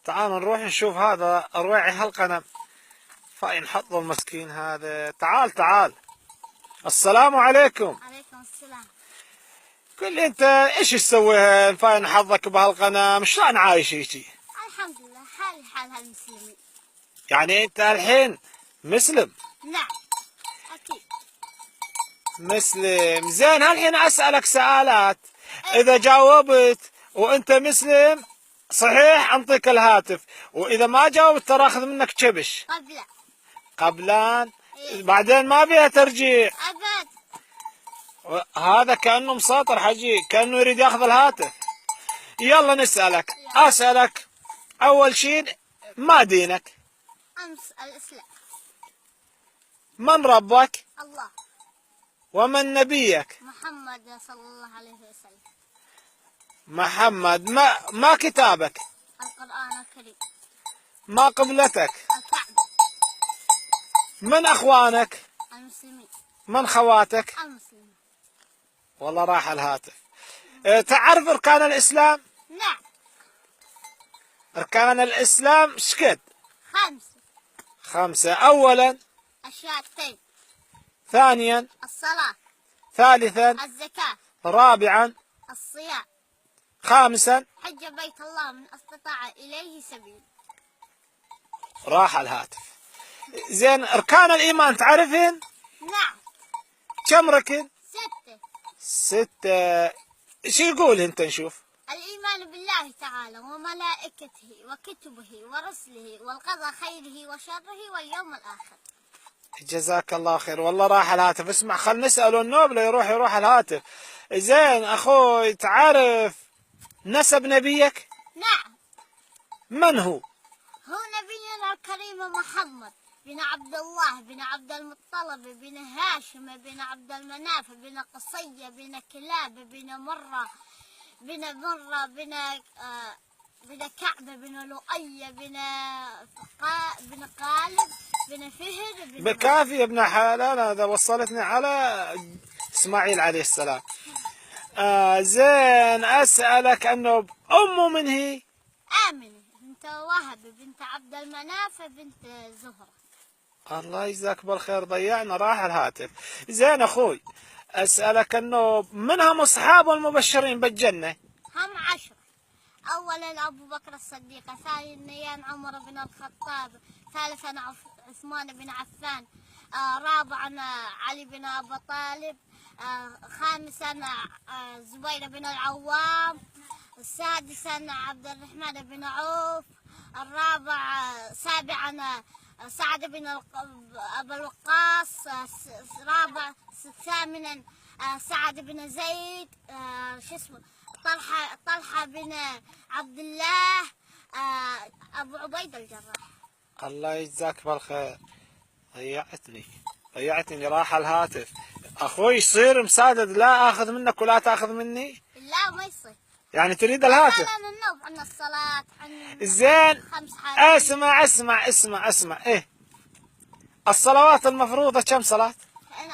تعالوا نروح نشوف هذا رواعي هالغنم. فاين حطوا المسكين هذا. تعال تعال. السلام عليكم. عليكم السلام. قل لي انت ايش تسوي فاين حظك بهالغنم؟ شلون عايش هيجي؟ الحمد لله حالي حال هالمسلمين. يعني انت الحين مسلم؟ نعم اكيد مسلم. زين هالحين اسألك سؤالات، اذا جاوبت وانت مسلم صحيح انطيك الهاتف، واذا ما جاوبت ترى اخذ منك كبش. قبلان. إيه؟ بعدين ما فيها ترجيع. ابد. هذا كأنه مساطر حجي، كأنه يريد ياخذ الهاتف. يلا نسألك. اسألك اول شيء، ما دينك؟ امس الاسلام. من ربك؟ الله. ومن نبيك؟ محمد صلى الله عليه وسلم. محمد. ما كتابك؟ القرآن الكريم. ما قبلتك؟ الكعبة. من اخوانك؟ المسلمين. من خواتك؟ المسلمين. والله راح الهاتف. تعرف اركان الاسلام؟ نعم. اركان الاسلام شقد؟ 5. 5. اولا؟ الشهادتين. ثانيا؟ الصلاة. ثالثا؟ الزكاة. رابعا؟ الصيام. خامسا؟ حج بيت الله من استطاع اليه سبيل. راح الهاتف. زين اركان الايمان تعرفين؟ نعم. كم ركن؟ 6. 6. ايش يقول انت نشوف؟ الإيمان بالله تعالى وملائكته وكتبه ورسله والقضاء خيره وشره واليوم الآخر. جزاك الله خير. والله راح الهاتف. اسمع خل نسأله النوبلة يروح الهاتف. زين اخوي تعرف نسب نبيك؟ نعم. من هو؟ هو نبينا الكريم محمد بن عبد الله بن عبد المطلب بن هاشم بن عبد المناف بن قصي بن كلاب بن مرة بن كعب بن لؤي بن قالب بن فهر بكافي يا ابن حلال. هذا وصلتني على اسماعيل عليه السلام. زين اسألك انه امه من هي؟ آمنة بنت وهب بنت عبد المناف بنت زهرة. الله يجزاك بالخير. ضيعنا راح الهاتف. زين اخوي اسألك انه منهم اصحاب المبشرين بالجنة؟ هم 10. أولا أبو بكر الصديق، ثانيا عمر بن الخطاب، ثالثا عثمان بن عفان، رابعا علي بن أبي طالب، خامسا زبير بن العوام، سادسا عبد الرحمن بن عوف، سابعا سعد بن أبي وقاص، ثامنا سعد بن زيد، طلحة بن عبد الله، أبو عبيد الجراح. الله يجزاك بالخير. ضيعتني راح الهاتف. اخوي يصير مسادد، لا اخذ منك ولا تاخذ مني؟ لا ما يصير. يعني تريد الهاتف؟ عن النوم، عن الصلاة، عن زين 5 حاجات. اسمع. ايه الصلوات المفروضة كم صلاة؟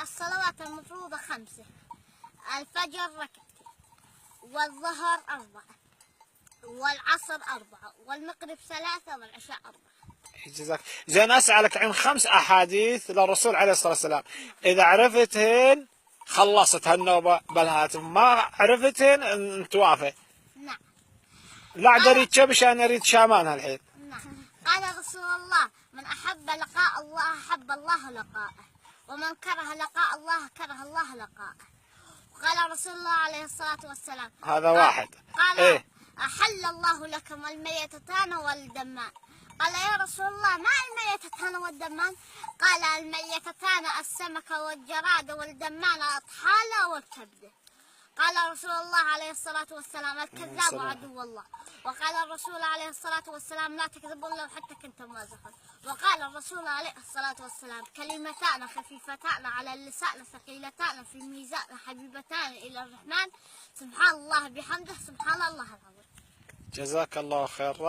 الصلوات المفروضة 5. الفجر 2، والظهر 4، والعصر 4، والمغرب 3، والعشاء 4. جزاك. زين اسألك عن 5 احاديث للرسول عليه الصلاة والسلام، اذا عرفتهن خلصت هالنوبة بالهاتف، ما عرفتهن انت وافي. نعم. لا اريد شبش، انا اريد شامان هالحين. نعم. قال رسول الله: من احب لقاء الله احب الله لقاءه، ومن كره لقاء الله كره الله لقاءه. قال رسول الله عليه الصلاة والسلام: هذا واحد. قال ايه؟ أحل الله لكم الميتتان والدمان. قال: يا رسول الله ما الميتتان والدمان؟ قال: الميتتان السمك والجراد، والدمان الأطحال والكبد. قال رسول الله عليه الصلاة والسلام: الكذاب عدو الله. وقال الرسول عليه الصلاة والسلام: لا تكذبوا لو حتى كنتم مازحون. وقال الرسول عليه الصلاة والسلام: كلمتان خفيفتان على اللسان ثقيلتان في الميزان حبيبتان إلى الرحمن، سبحان الله بحمده، سبحان الله العظيم. جزاك الله خير.